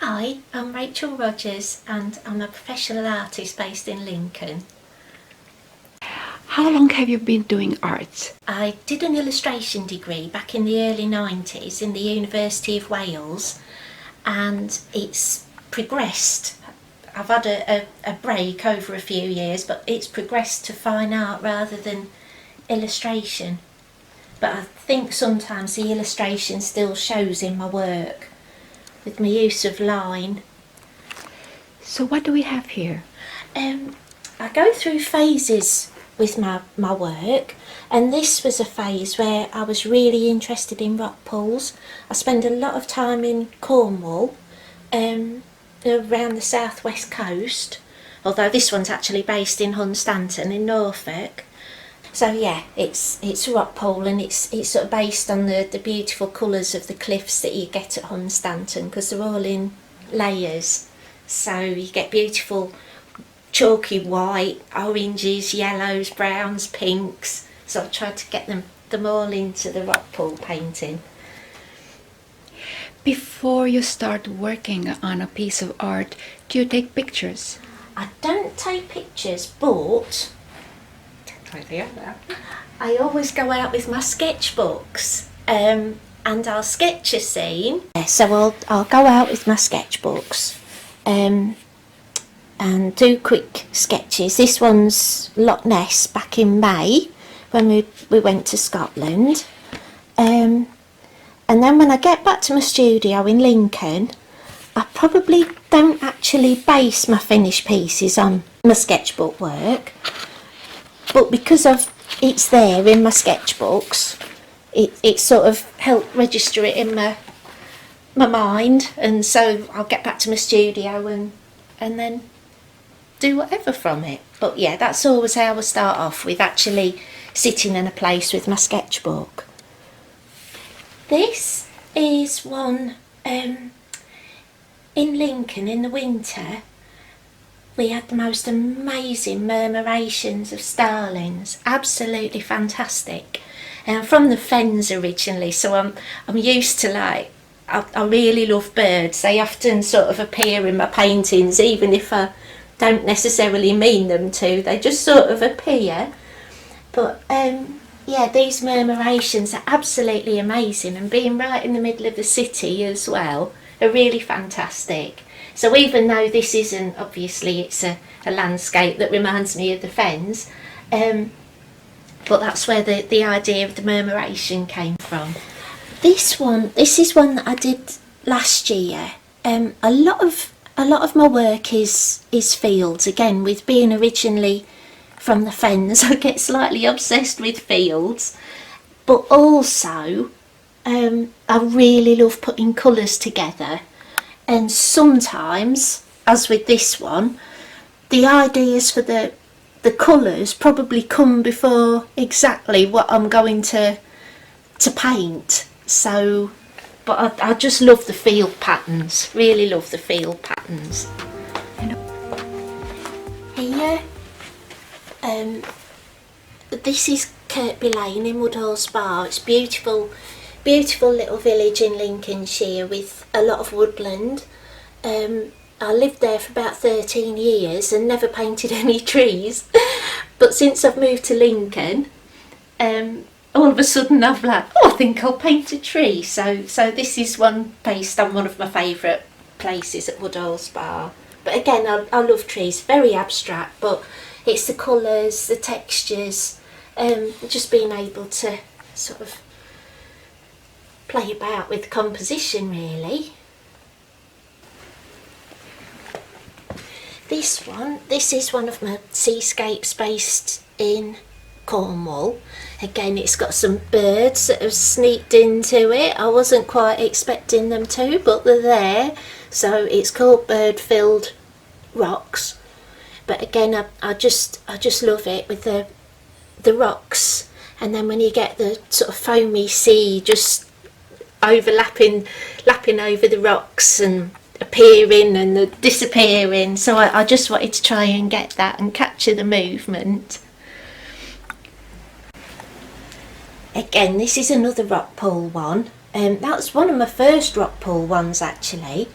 Hi, I'm Rachel Rogers and I'm a professional artist based in Lincoln. How long have you been doing art? I did an illustration degree back in the early 90s in the University of Wales, and it's progressed. I've had a break over a few years, but it's progressed to fine art rather than illustration. But I think sometimes the illustration still shows in my work with my use of line. So what do we have here? I go through phases with my work, and this was a phase where I was really interested in rock pools. I spend a lot of time in Cornwall, around the southwest coast, although this one's actually based in Hunstanton in Norfolk. So yeah, it's a rock pool, and it's sort of based on the beautiful colours of the cliffs that you get at Hunstanton, because they're all in layers. So you get beautiful chalky white, oranges, yellows, browns, pinks. So I tried to get them all into the rock pool painting. Before you start working on a piece of art, do you take pictures? I don't take pictures, but I always go out with my sketchbooks, and I'll sketch a scene. So I'll go out with my sketchbooks, and do quick sketches. This one's Loch Ness back in May when we went to Scotland. And then when I get back to my studio in Lincoln, I probably don't actually base my finished pieces on my sketchbook work, but because it's there in my sketchbooks, it sort of helped register it in my mind, and so I'll get back to my studio and then do whatever from it. But yeah, that's always how I start off, with actually sitting in a place with my sketchbook. This is one in Lincoln in the winter. We had the most amazing murmurations of starlings, absolutely fantastic. And I'm from the Fens originally, so I'm used to I really love birds. They often sort of appear in my paintings, even if I don't necessarily mean them to. They just sort of appear. But yeah, these murmurations are absolutely amazing, and being right in the middle of the city as well are really fantastic. So even though this isn't, obviously it's a landscape that reminds me of the Fens, but that's where the idea of the murmuration came from. This is one that I did last year. A lot of my work is fields. Again, with being originally from the Fens, I get slightly obsessed with fields, but also I really love putting colours together. And sometimes, as with this one, the ideas for the colours probably come before exactly what I'm going to paint. So, but I just love the field patterns, really love the field patterns. Here, this is Kirkby Lane in Woodhall Spa. It's beautiful little village in Lincolnshire with a lot of woodland. I lived there for about 13 years and never painted any trees. But since I've moved to Lincoln, all of a sudden I've I think I'll paint a tree. So this is one based on one of my favourite places at Woodhall Spa. But again, I love trees, very abstract, but it's the colours, the textures, just being able to sort of play about with composition, really. This is one of my seascapes based in Cornwall. Again, it's got some birds that have sneaked into it. I wasn't quite expecting them to, but they're there. So it's called Bird Filled Rocks. But again, I just love it with the rocks, and then when you get the sort of foamy sea just lapping over the rocks and appearing and the disappearing. So I just wanted to try and get that and capture the movement. Again, this is another rock pool one. That was one of my first rock pool ones actually.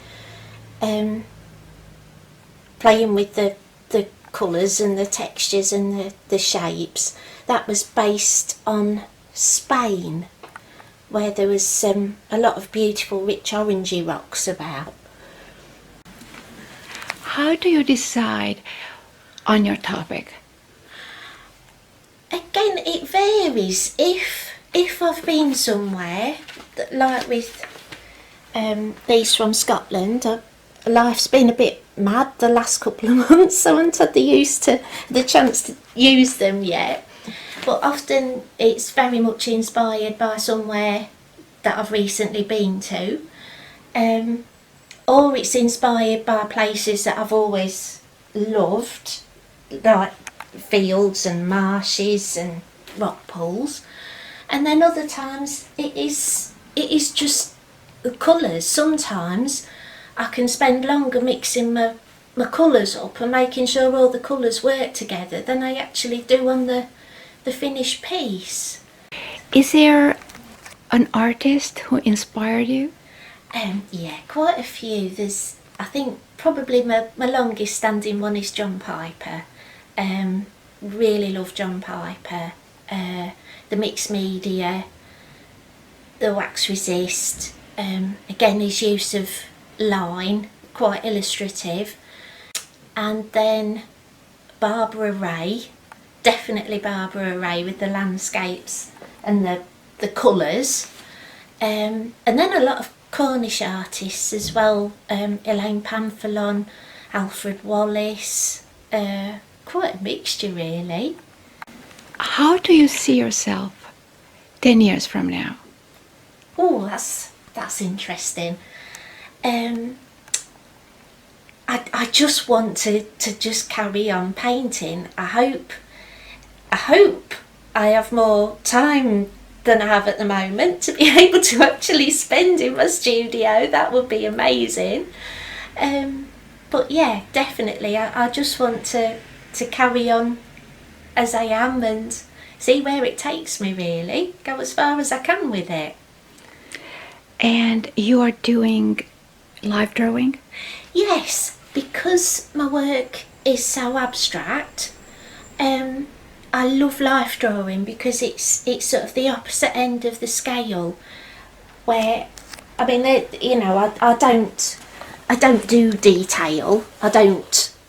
playing with the colours and the textures and the shapes. That was based on Spain, where there was a lot of beautiful rich orangey rocks about. How do you decide on your topic? Again, it varies. If I've been somewhere, like with these from Scotland, life's been a bit mad the last couple of months, so I haven't had the chance to use them yet. But often it's very much inspired by somewhere that I've recently been to, or it's inspired by places that I've always loved, like fields and marshes and rock pools. And then other times it is just the colours. Sometimes I can spend longer mixing my colours up and making sure all the colours work together than I actually do on the finished piece. Is there an artist who inspired you? Yeah, quite a few. There's, I think, probably my longest standing one is John Piper. Really love John Piper. The mixed media, the wax resist. Again, his use of line, quite illustrative. And then Barbara Ray, definitely Barbara Ray with the landscapes and the colours. And then a lot of Cornish artists as well, Elaine Pamphilon, Alfred Wallace, quite a mixture really. How do you see yourself 10 years from now? Oh, that's interesting. I just want to just carry on painting. I hope I have more time than I have at the moment to be able to actually spend in my studio. That would be amazing. But yeah, definitely I just want to carry on as I am and see where it takes me really. Go as far as I can with it. And you are doing live drawing? Yes, because my work is so abstract. I love life drawing because it's sort of the opposite end of the scale, where I mean, I don't do detail.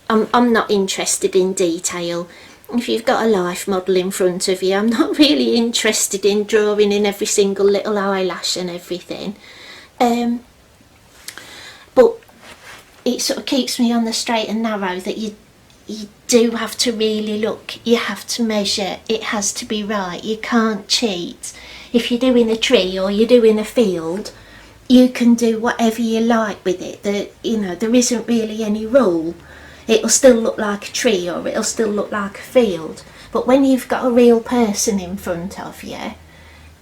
I'm not interested in detail. If you've got a life model in front of you, I'm not really interested in drawing in every single little eyelash and everything. But it sort of keeps me on the straight and narrow that you do have to really look, you have to measure, it has to be right, you can't cheat. If you're doing a tree or you're doing a field, you can do whatever you like with it. There isn't really any rule. It'll still look like a tree or it'll still look like a field. But when you've got a real person in front of you,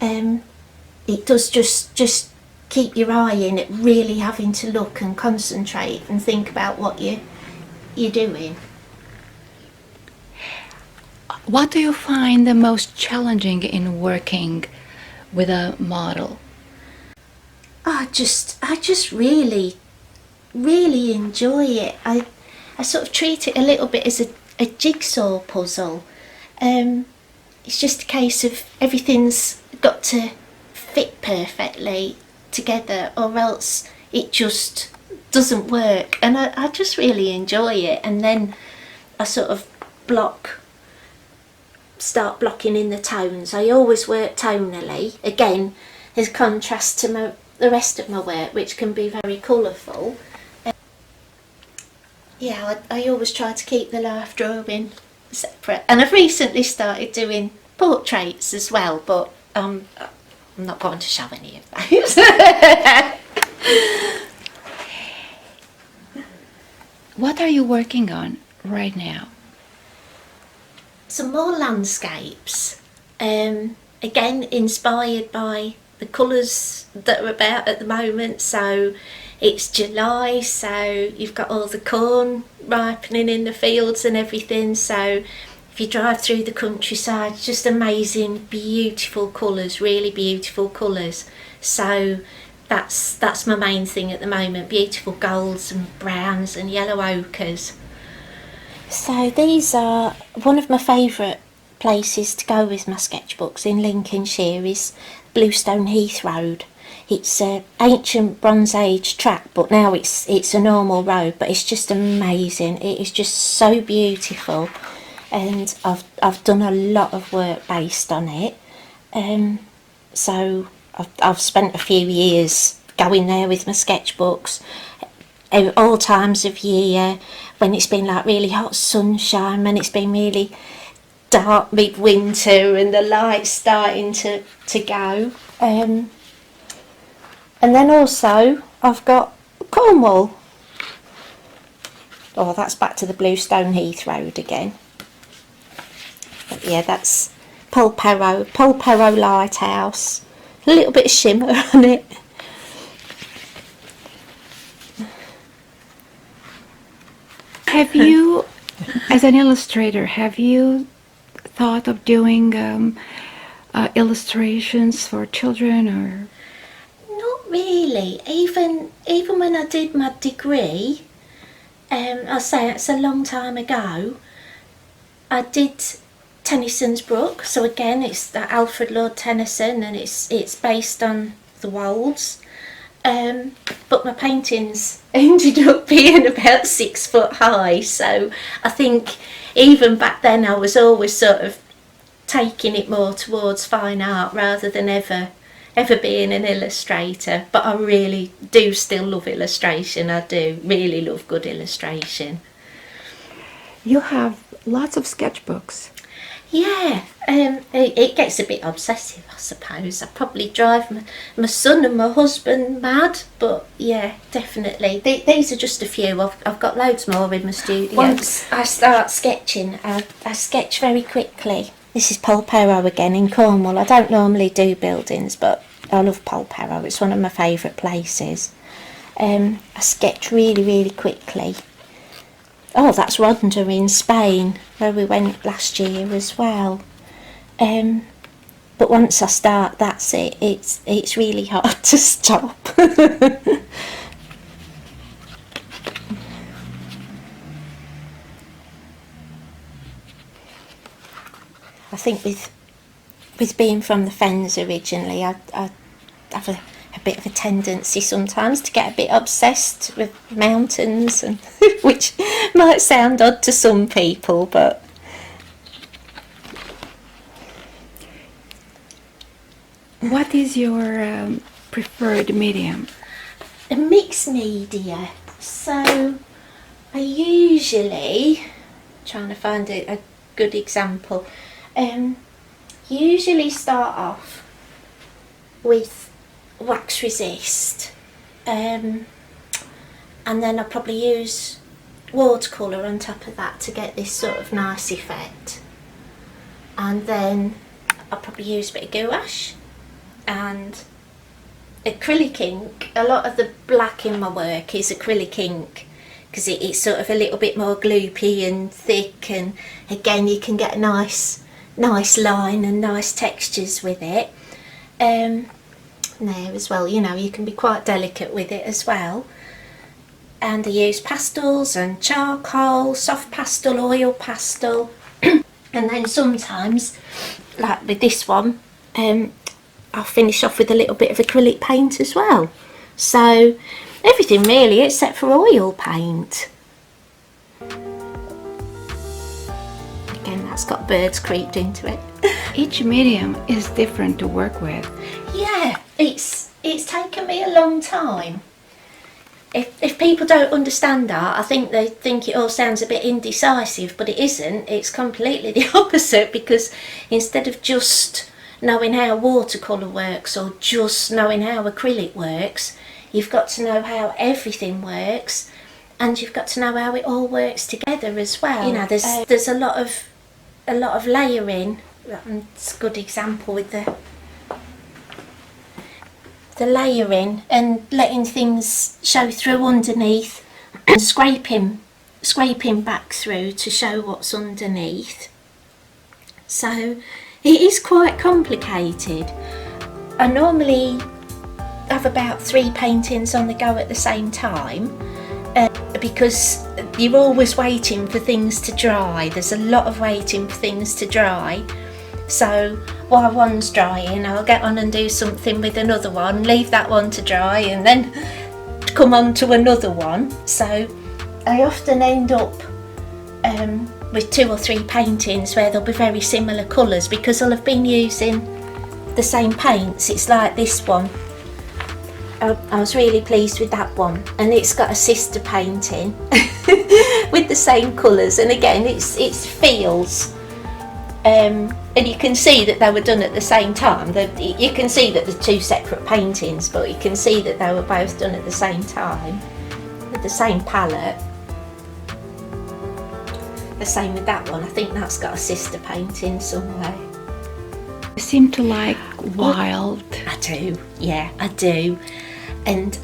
it does just keep your eye in it, really having to look and concentrate and think about what you're doing. What do you find the most challenging in working with a model? I just really enjoy it. I sort of treat it a little bit as a jigsaw puzzle. It's just a case of everything's got to fit perfectly together or else it just doesn't work, and I just really enjoy it. And then I sort of start blocking in the tones. I always work tonally, again as contrast to the rest of my work, which can be very colourful. I always try to keep the life drawing separate, and I've recently started doing portraits as well, but I'm not going to show any of those. What are you working on right now? Some more landscapes, again inspired by the colours that are about at the moment. So it's July, so you've got all the corn ripening in the fields and everything. So if you drive through the countryside, just amazing, beautiful colours, really beautiful colours. So that's my main thing at the moment. Beautiful golds and browns and yellow ochres. So these are one of my favourite places to go with my sketchbooks in Lincolnshire is Bluestone Heath Road. It's an ancient Bronze Age track, but now it's a normal road, but it's just amazing. It is just so beautiful, and I've done a lot of work based on it. So I've spent a few years going there with my sketchbooks, all times of year, when it's been like really hot sunshine, when it's been really dark midwinter and the light's starting to go. And then also I've got Cornwall. Oh, that's back to the Bluestone Heath Road again. But yeah, that's Polperro Lighthouse. A little bit of shimmer on it. Have you, as an illustrator, have you thought of doing illustrations for children, or? Not really. Even when I did my degree, I'll say it's a long time ago, I did Tennyson's Brook. So again, it's Alfred Lord Tennyson, and it's based on the Wolds. But my paintings ended up being about 6 foot high, so I think even back then I was always sort of taking it more towards fine art rather than ever being an illustrator. But I really do still love illustration. I do really love good illustration. You have lots of sketchbooks. Yeah, it gets a bit obsessive, I suppose. I probably drive my son and my husband mad, but yeah, definitely. These are just a few. I've got loads more in my studio. Once I start sketching, I sketch very quickly. This is Polperro again in Cornwall. I don't normally do buildings, but I love Polperro. It's one of my favourite places. I sketch really, really quickly. Oh, that's Ronda in Spain, where we went last year as well. But once I start, that's it. It's really hard to stop. I think with being from the Fens originally, I have a bit of a tendency sometimes to get a bit obsessed with mountains, and which might sound odd to some people, but what is your preferred medium? A mixed media. So I usually, trying to find a good example, usually start off with wax resist, and then I'll probably use watercolour on top of that to get this sort of nice effect, and then I'll probably use a bit of gouache and acrylic ink. A lot of the black in my work is acrylic ink because it's sort of a little bit more gloopy and thick, and again you can get a nice line and nice textures with it. There as well, you know, you can be quite delicate with it as well. And I use pastels and charcoal, soft pastel, oil pastel, and then sometimes, like with this one, I'll finish off with a little bit of acrylic paint as well. So everything really except for oil paint. Again, that's got birds creeped into it. Each medium is different to work with. Yeah, it's taken me a long time. If people don't understand art, I think they think it all sounds a bit indecisive, but it isn't. It's completely the opposite, because instead of just knowing how watercolour works or just knowing how acrylic works, you've got to know how everything works, and you've got to know how it all works together as well. You know, there's a lot of layering. It's a good example with the layering and letting things show through underneath and scraping back through to show what's underneath. So it is quite complicated. I normally have about 3 paintings on the go at the same time, because you're always waiting for things to dry. There's a lot of waiting for things to dry. So while one's drying, I'll get on and do something with another one, leave that one to dry, and then come on to another one. So I often end up with 2 or 3 paintings where they'll be very similar colours, because I'll have been using the same paints. It's like this one. I was really pleased with that one, and it's got a sister painting with the same colours, and again it's fields, and you can see that they were done at the same time. You can see that they're 2 separate paintings, but you can see that they were both done at the same time with the same palette. The same with that one. I think that's got a sister painting somewhere. You seem to like wild. I do, yeah, I do. And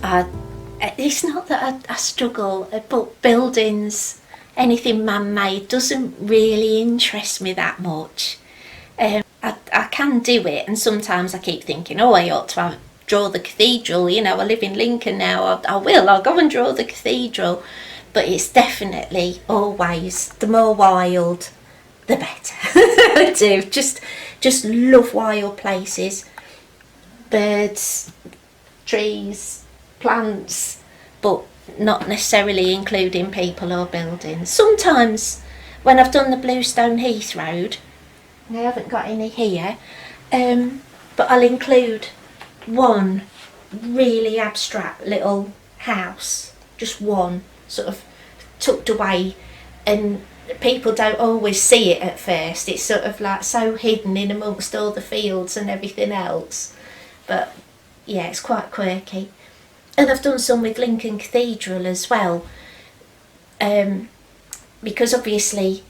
it's not that I struggle, but buildings, anything man-made doesn't really interest me that much. I can do it, and sometimes I keep thinking, oh, I ought to draw the cathedral. You know, I live in Lincoln now. I'll go and draw the cathedral. But it's definitely always the more wild, the better. I do. Just love wild places. Birds, trees, plants, but not necessarily including people or buildings. Sometimes when I've done the Bluestone Heath Road, I haven't got any here, but I'll include one really abstract little house, just one, sort of tucked away, and people don't always see it at first. It's sort of like so hidden in amongst all the fields and everything else, but yeah, it's quite quirky. And I've done some with Lincoln Cathedral as well, because obviously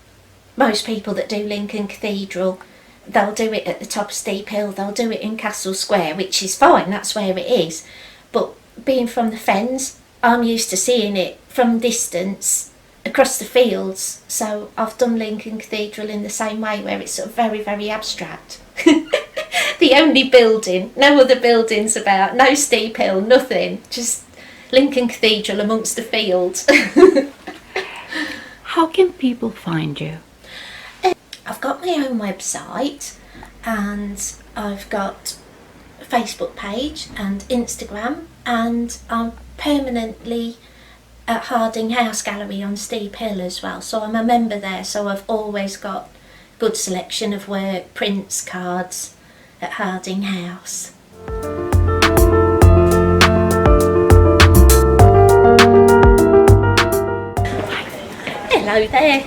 most people that do Lincoln Cathedral, they'll do it at the top of Steep Hill, they'll do it in Castle Square, which is fine, that's where it is. But being from the Fens, I'm used to seeing it from distance across the fields, so I've done Lincoln Cathedral in the same way, where it's sort of very, very abstract. The only building, no other buildings about, no Steep Hill, nothing, just Lincoln Cathedral amongst the fields. How can people find you? I've got my own website, and I've got a Facebook page and Instagram, and I'm permanently at Harding House Gallery on Steep Hill as well, so I'm a member there, so I've always got good selection of work, prints, cards at Harding House. Hello there.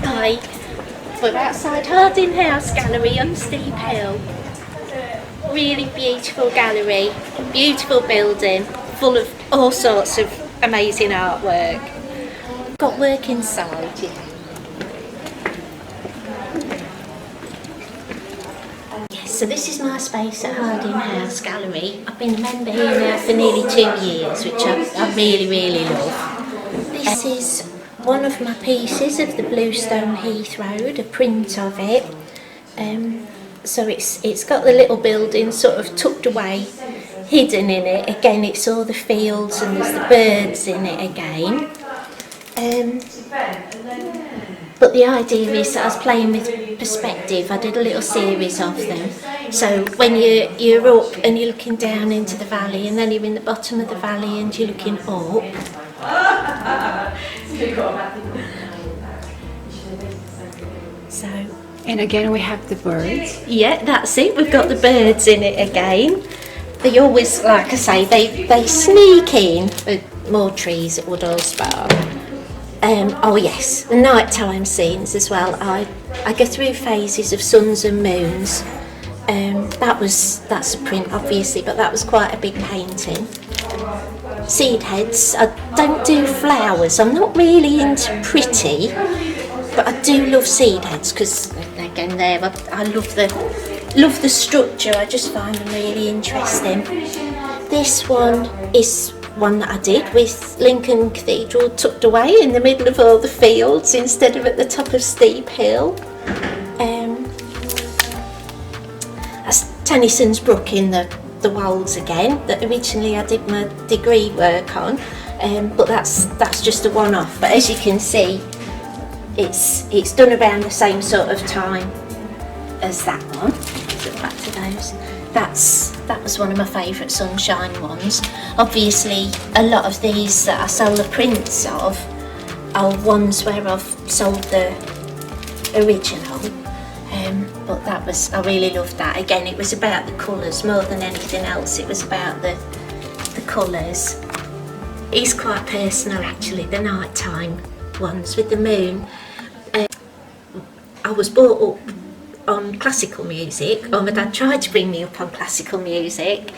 Hi. We're outside Harding House Gallery on Steep Hill. Really beautiful gallery, beautiful building, full of all sorts of amazing artwork. Got work inside, yeah. Yes, so this is my space at Harding House Gallery. I've been a member here now for nearly 2 years, which I really, really love. This is one of my pieces of the Bluestone Heath Road, a print of it. So it's got the little building sort of tucked away, hidden in it. Again, it's all the fields and there's the birds in it again. But the idea is that I was playing with perspective. I did a little series of them. So when you're up and you're looking down into the valley, and then you're in the bottom of the valley and you're looking up. So, and again we have the birds. Yeah, that's it. We've got the birds in it again. They always, like I say, they sneak in. More trees at Woodhall Spa. Oh yes, the nighttime scenes as well. I go through phases of suns and moons. That's a print obviously, but that was quite a big painting. Seed heads. I don't do flowers. I'm not really into pretty, but I do love seed heads because again, I love the structure. I just find them really interesting. This one is one that I did with Lincoln Cathedral tucked away in the middle of all the fields instead of at the top of Steep Hill. That's Tennyson's Brook in the the Wolds again that originally I did my degree work on, but that's just a one-off. But as you can see, it's done around the same sort of time as that one. So back to those. That was one of my favourite Sunshine ones. Obviously, a lot of these that I sell the prints of are ones where I've sold the original. But I really loved that. Again, it was about the colours more than anything else. It was about the colours. It's quite personal actually, the nighttime ones with the moon. I was brought up on classical music, or my dad tried to bring me up on classical music,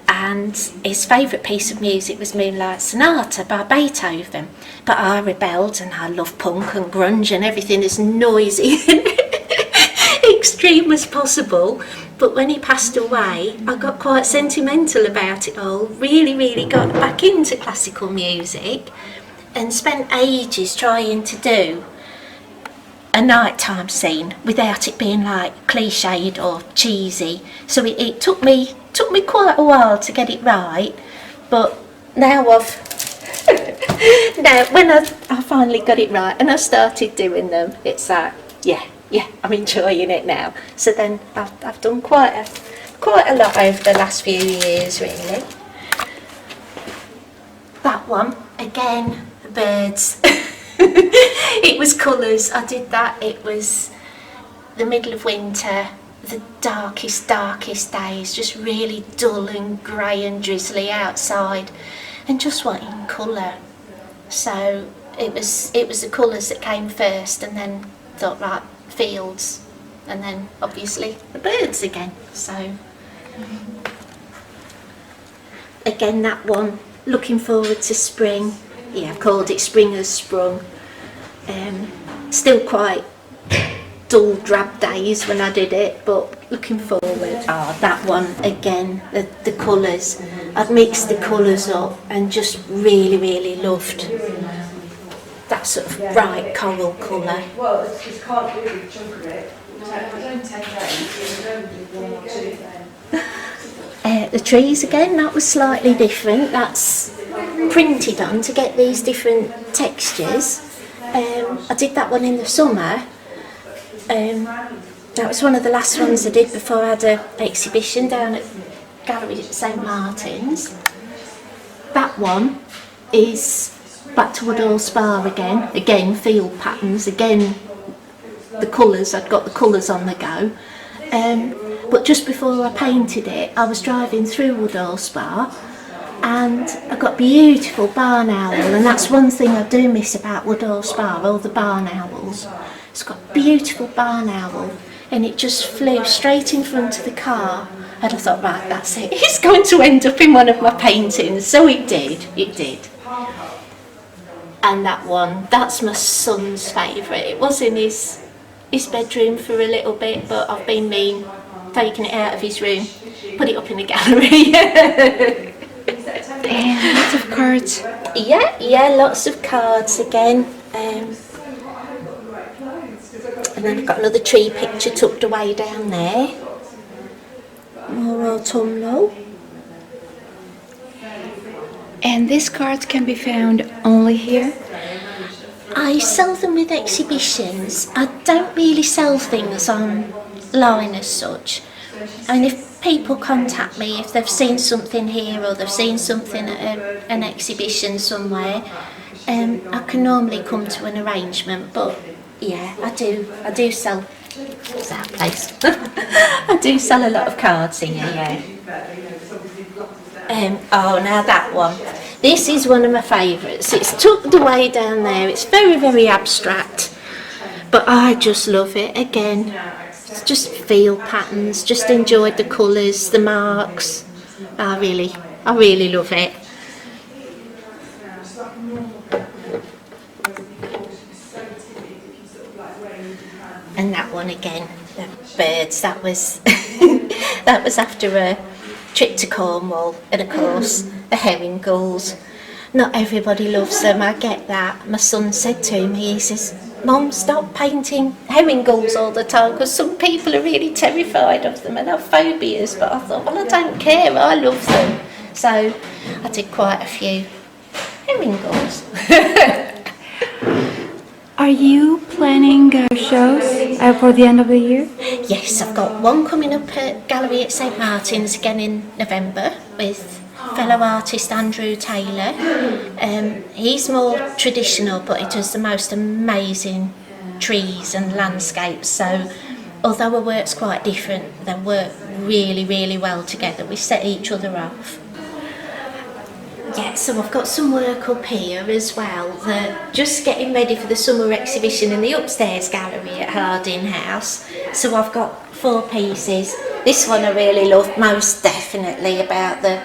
and his favourite piece of music was Moonlight Sonata by Beethoven. But I rebelled, and I love punk and grunge and everything as noisy and extreme as possible. But when he passed away, I got quite sentimental about it all, really got back into classical music, and spent ages trying to do a nighttime scene without it being like cliched or cheesy. So it took me quite a while to get it right, but now when I finally got it right and I started doing them, it's like yeah, I'm enjoying it now. So then I've done quite a lot over the last few years really. That one again, the birds. It was colours. I did that. It was the middle of winter, the darkest days, just really dull and grey and drizzly outside, and just wanting colour. So it was the colours that came first, and then thought, right, fields, and then obviously the birds again. So again, that one, looking forward to spring. Yeah, I've called it Spring Has Sprung. Still quite dull, drab days when I did it, but looking forward. That one again, the colours. I'd mixed the colours up and just really loved that sort of bright coral colour. Well, it's can't do with chunk of it. Don't take that. The trees again, that was slightly different. That's printed on to get these different textures. I did that one in the summer. That was one of the last ones I did before I had an exhibition down at Gallery at St Martin's. That one is back to Woodhall Spa again field patterns, again the colours, I'd got the colours on the go. But just before I painted it, I was driving through Woodhall Spa and I got beautiful barn owl, and that's one thing I do miss about Woodhall Spa, all the barn owls. It's got beautiful barn owl, and it just flew straight in front of the car, and I thought, right, that's it, it's going to end up in one of my paintings. So it did. And that one, that's my son's favourite. It was in his bedroom for a little bit, but I've been mean, taking it out of his room, put it up in the gallery. And lots of cards. Yeah, lots of cards again. And then I've got another tree picture tucked away down there. More autumnal. And these cards can be found only here? I sell them with exhibitions. I don't really sell things online as such. I mean, if people contact me, if they've seen something here or they've seen something at an exhibition somewhere, I can normally come to an arrangement. But yeah, I do sell. What's that place? I do sell a lot of cards here. Yeah. Now that one. This is one of my favourites. It's tucked away down there. It's very abstract, but I just love it. Again, it's just field patterns. Just enjoyed the colours, the marks. I really love it. And that one again, the birds. That was that was after a trip to Cornwall, and of course the herring gulls. Not everybody loves them, I get that. My son said to me, he says, Mum, stop painting herring gulls all the time because some people are really terrified of them and have phobias. But I thought, well, I don't care, I love them. So I did quite a few herring gulls. Are you planning shows for the end of the year? Yes, I've got one coming up at Gallery at St Martin's again in November with fellow artist Andrew Taylor. He's more traditional, but he does the most amazing trees and landscapes. So although our work's quite different, they work really, really well together. We set each other off. Yeah, so I've got some work up here as well. Just getting ready for the summer exhibition in the upstairs gallery at Harding House. So I've got 4 pieces. This one I really love, most definitely, about the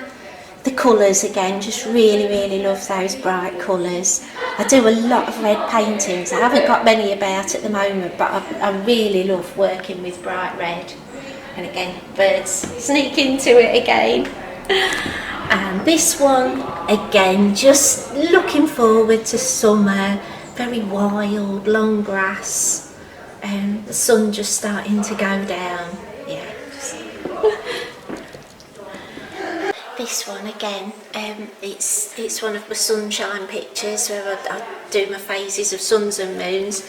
colours again. Just really, really love those bright colours. I do a lot of red paintings. I haven't got many about at the moment, but I really love working with bright red. And again, birds sneak into it again. And this one, again, just looking forward to summer, very wild, long grass, and the sun just starting to go down. Yeah. This one again, it's one of my sunshine pictures where I do my phases of suns and moons,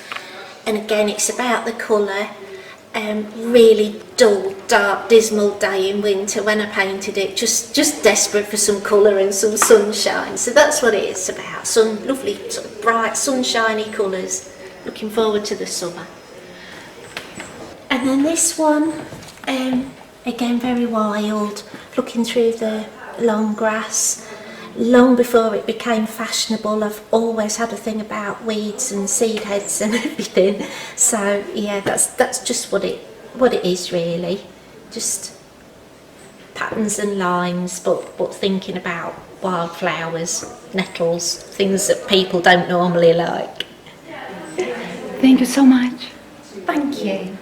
and again it's about the colour. Really dull, dark, dismal day in winter when I painted it, just desperate for some colour and some sunshine. So that's what it is about, some lovely sort of bright sunshiny colours, looking forward to the summer. And then this one, again very wild, looking through the long grass. Long before it became fashionable, I've always had a thing about weeds and seed heads and everything. So yeah, that's just what it is really. Just patterns and lines, but thinking about wildflowers, nettles, things that people don't normally like. Thank you so much. Thank you.